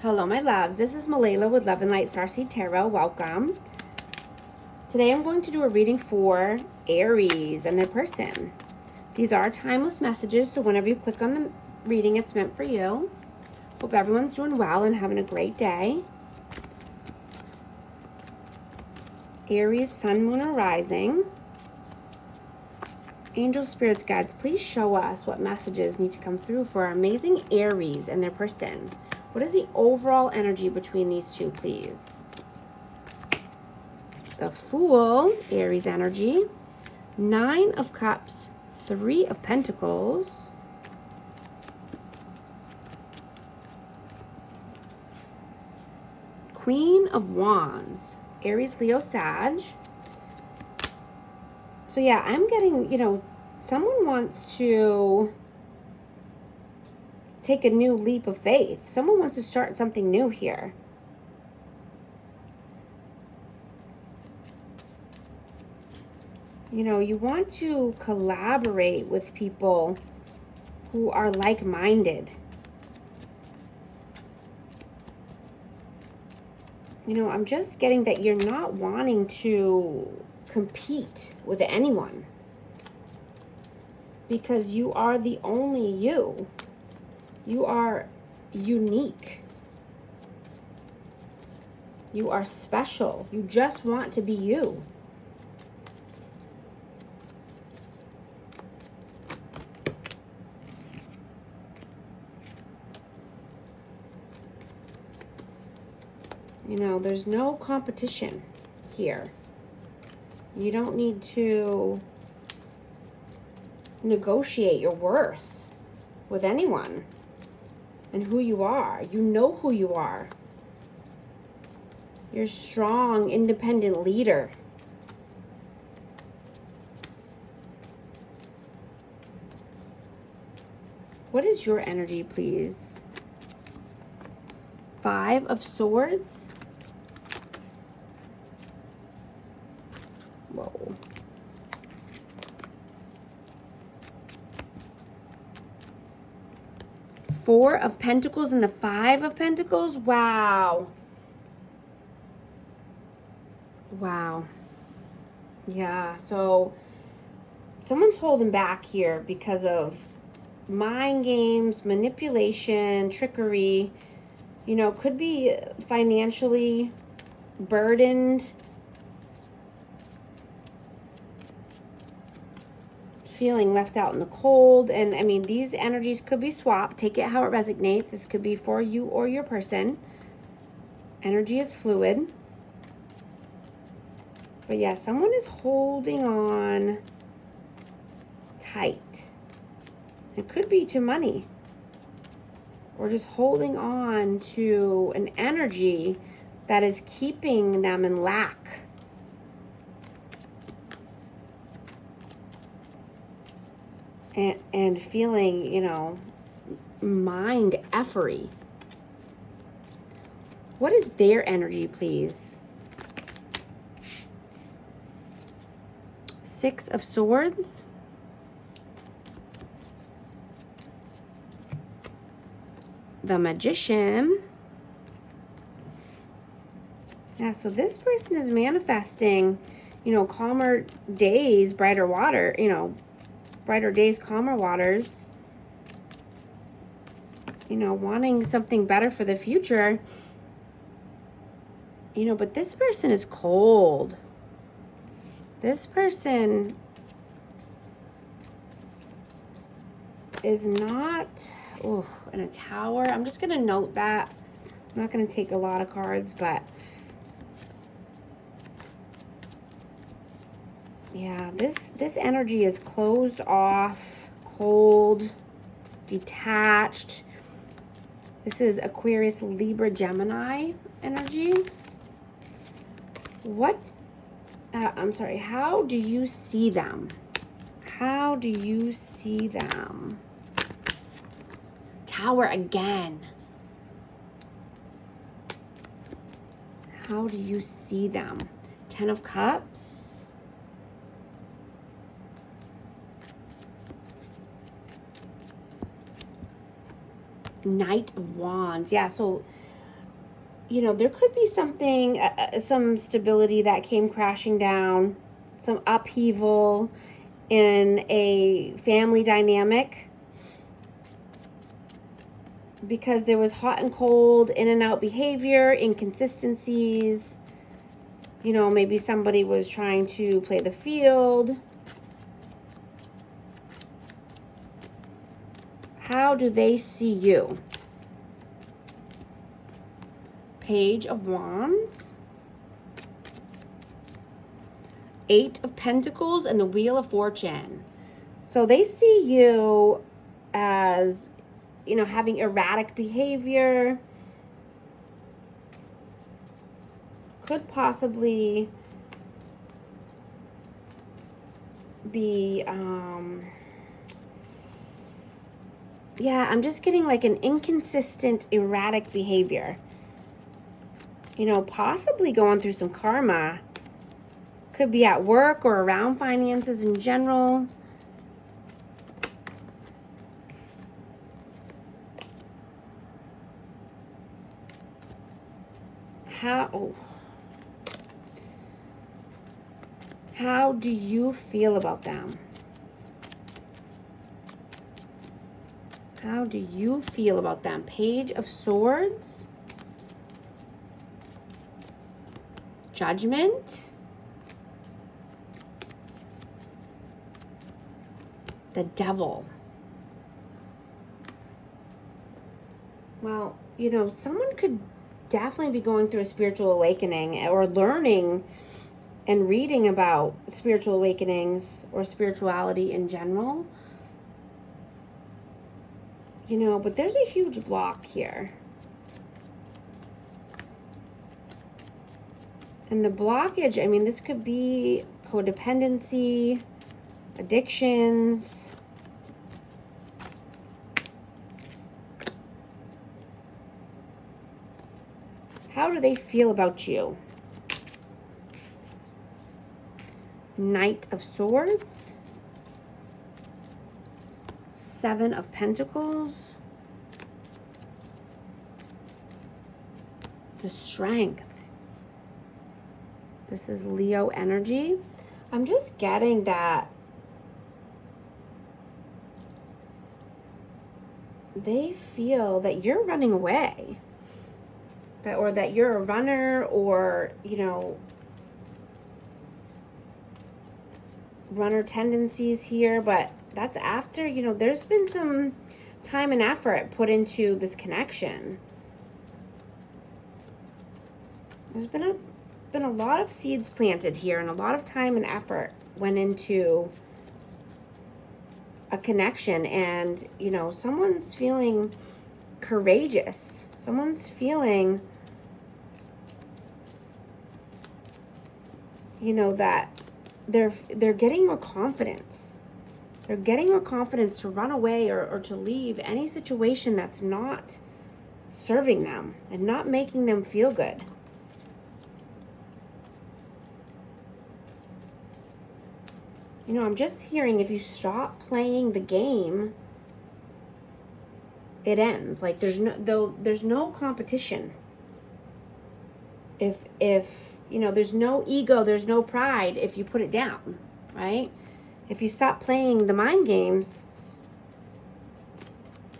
Hello, my loves. This is Malayla with Love and Light Starseed Tarot. Welcome. Today I'm going to do a reading for Aries and their person. These are timeless messages, so whenever you click on the reading, it's meant for you. Hope everyone's doing well and having a great day. Aries, Sun, Moon, or Rising. Angels, spirits, guides, please show us what messages need to come through for our amazing Aries and their person. What is the overall energy between these two, please? The Fool, Aries energy. 9 of Cups, 3 of Pentacles. Queen of Wands, Aries, Leo, Sag. So yeah, I'm getting, someone wants to take a new leap of faith. Someone wants to start something new here. You want to collaborate with people who are like-minded. I'm just getting that you're not wanting to compete with anyone because you are the only you. You are unique. You are special. You just want to be you. There's no competition here. You don't need to negotiate your worth with anyone and who you are. You know who you are. You're a strong, independent leader. What is your energy, please? 5 of Swords. Whoa. Four of Pentacles and the 5 of Pentacles. Wow. Wow. Yeah, so someone's holding back here because of mind games, manipulation, trickery. Could be financially burdened, feeling left out in the cold. And I mean, these energies could be swapped. Take it how it resonates. This could be for you or your person. Energy is fluid. But yeah, someone is holding on tight. It could be to money, or just holding on to an energy that is keeping them in lack. And feeling, mind effery. What is their energy, please? 6 of Swords. The Magician. Yeah, so this person is manifesting, calmer days, brighter water, brighter days, calmer waters. Wanting something better for the future. But this person is cold. This person is not in a Tower. I'm just going to note that. I'm not going to take a lot of cards, but yeah, this energy is closed off, cold, detached. This is Aquarius, Libra, Gemini energy. How do you see them? How do you see them? Tower again. How do you see them? 10 of Cups. Knight of Wands. Yeah, so you know, there could be something, some stability that came crashing down, some upheaval in a family dynamic, because there was hot and cold, in and out behavior, inconsistencies. You know, maybe somebody was trying to play the field. How do they see you? Page of Wands, Eight of Pentacles, and the Wheel of Fortune. So they see you as, you know, having erratic behavior. Could possibly be, yeah, I'm just getting like an inconsistent, erratic behavior. You know, possibly going through some karma. Could be at work or around finances in general. How do you feel about them? How do you feel about them? Page of Swords, Judgment, the Devil. Well, you know, someone could definitely be going through a spiritual awakening or learning and reading about spiritual awakenings or spirituality in general. You know, but there's a huge block here. And the blockage, I mean, this could be codependency, addictions. How do they feel about you? Knight of Swords, Seven of Pentacles, the Strength. This is Leo energy. I'm just getting that they feel that you're running away. Or that you're a runner, or, you know, runner tendencies here, but that's after, you know, there's been some time and effort put into this connection. There's been a lot of seeds planted here, and a lot of time and effort went into a connection, and, you know, someone's feeling courageous. Someone's feeling, you know, that they're getting more confidence. They're getting more confidence to run away or to leave any situation that's not serving them and not making them feel good. You know, I'm just hearing, if you stop playing the game, it ends. Like there's no competition. If you know, there's no ego, there's no pride if you put it down, right? If you stop playing the mind games,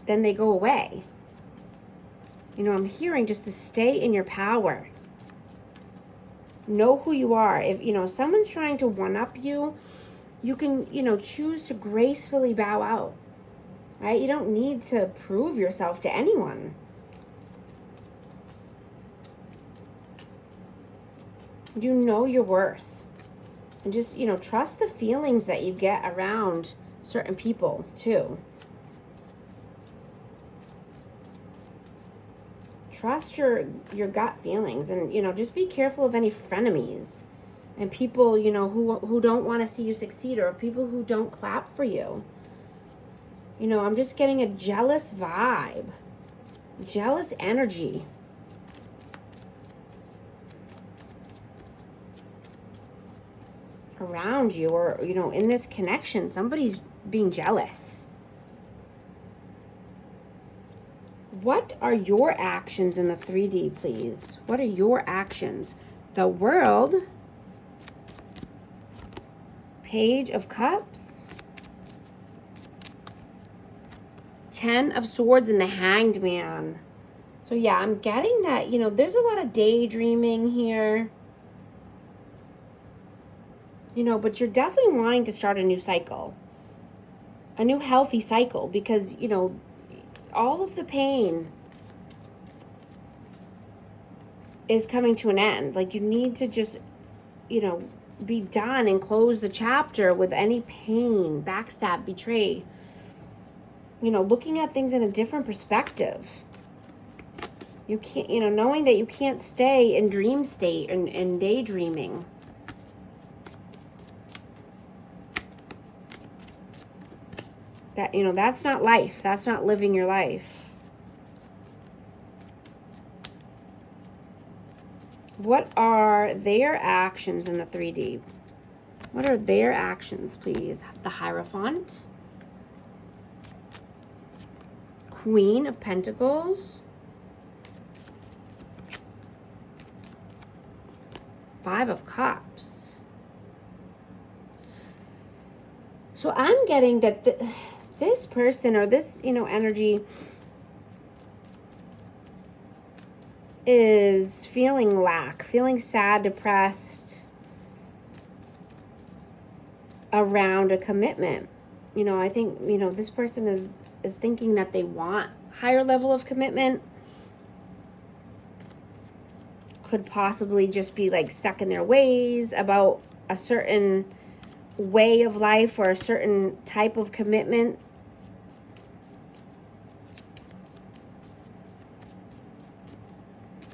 then they go away. You know, I'm hearing just to stay in your power. Know who you are. If, you know, someone's trying to one-up you, you can, you know, choose to gracefully bow out, right? You don't need to prove yourself to anyone. You know your worth. And just, you know, trust the feelings that you get around certain people too. Trust your gut feelings, and, you know, just be careful of any frenemies and people, you know, who don't want to see you succeed, or people who don't clap for you. You know, I'm just getting a jealous vibe, jealous energy. Around you, or, you know, in this connection, somebody's being jealous. What are your actions in the 3D, please? What are your actions? The World, Page of Cups, 10 of Swords, and the Hanged Man. So yeah, I'm getting that, you know, there's a lot of daydreaming here. You know, but you're definitely wanting to start a new cycle. A new healthy cycle, because, you know, all of the pain is coming to an end. Like, you need to just, you know, be done and close the chapter with any pain, backstab, betray. You know, looking at things in a different perspective. You can't, you know, knowing that you can't stay in dream state and daydreaming. That, you know, that's not life. That's not living your life. What are their actions in the 3D? What are their actions, please? The Hierophant. Queen of Pentacles. 5 of Cups. So I'm getting that this person or this, you know, energy is feeling lack, feeling sad, depressed around a commitment. You know, I think, you know, this person is thinking that they want higher level of commitment. Could possibly just be like stuck in their ways about a certain way of life or a certain type of commitment.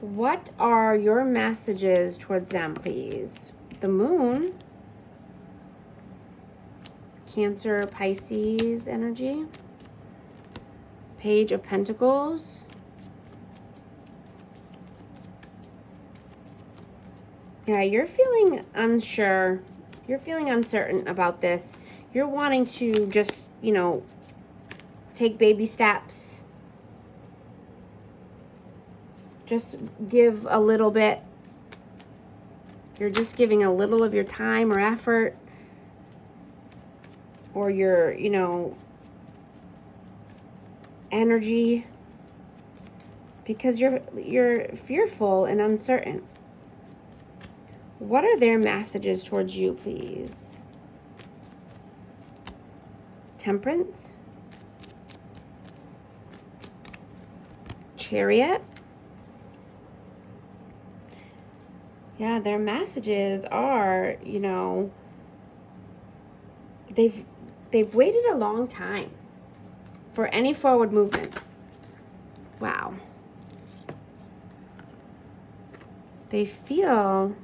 What are your messages towards them, please? The Moon. Cancer, Pisces energy. Page of Pentacles. Yeah, you're feeling unsure. You're feeling uncertain about this. You're wanting to just, you know, take baby steps. Just give a little bit. You're just giving a little of your time or effort. Or your, you know, energy. Because you're fearful and uncertain. What are their messages towards you, please? Temperance. Chariot. Yeah, their messages are, you know, they've waited a long time for any forward movement. Wow. They feel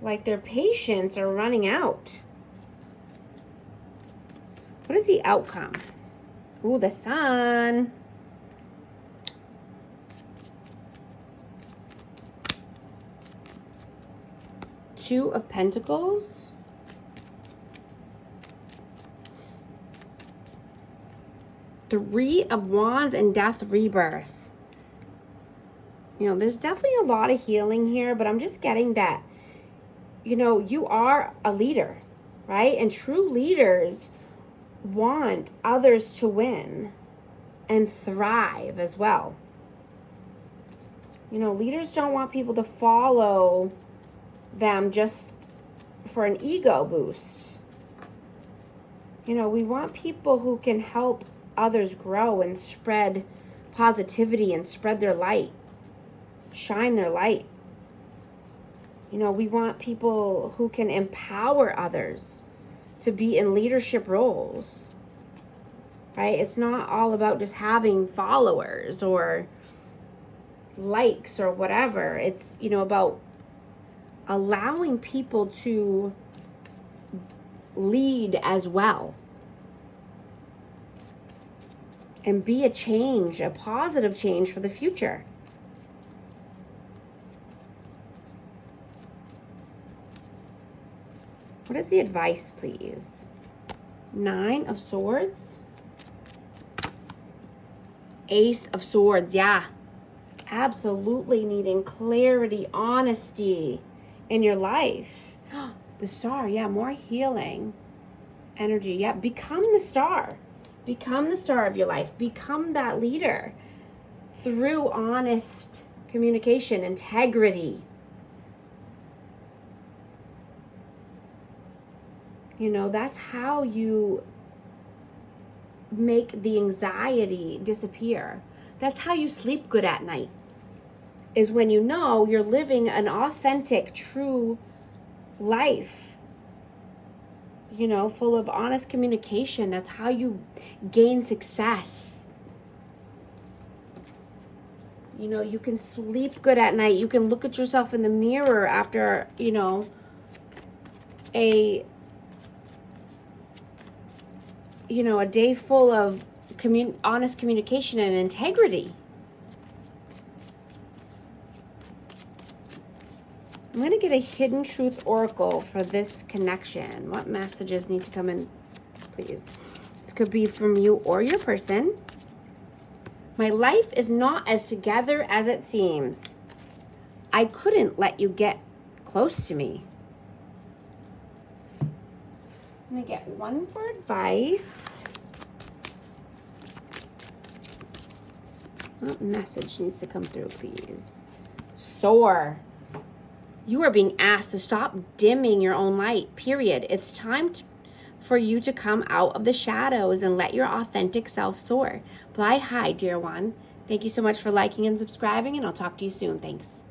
like their patience are running out. What is the outcome? Ooh, the Sun. Two of Pentacles. Three of Wands and Death Rebirth. You know, there's definitely a lot of healing here, but I'm just getting that, you know, you are a leader, right? And true leaders want others to win and thrive as well. You know, leaders don't want people to follow them just for an ego boost. You know, we want people who can help others grow and spread positivity and spread their light, shine their light. You know, we want people who can empower others to be in leadership roles, right? It's not all about just having followers or likes or whatever. It's, you know, about allowing people to lead as well and be a change, a positive change for the future. What is the advice, please? 9 of Swords. Ace of Swords, yeah. Absolutely needing clarity, honesty in your life. The Star, yeah, more healing energy. Yeah, become the star. Become the star of your life. Become that leader through honest communication, integrity. You know, that's how you make the anxiety disappear. That's how you sleep good at night, is when you know you're living an authentic, true life, you know, full of honest communication. That's how you gain success. You know, you can sleep good at night. You can look at yourself in the mirror after, you know, a day full of honest communication and integrity. I'm going to get a hidden truth oracle for this connection. What messages need to come in, please? This could be from you or your person. My life is not as together as it seems. I couldn't let you get close to me. I'm going to get one for advice. What message needs to come through, please? Soar. You are being asked to stop dimming your own light, period. It's time for you to come out of the shadows and let your authentic self soar. Fly high, dear one. Thank you so much for liking and subscribing, and I'll talk to you soon. Thanks.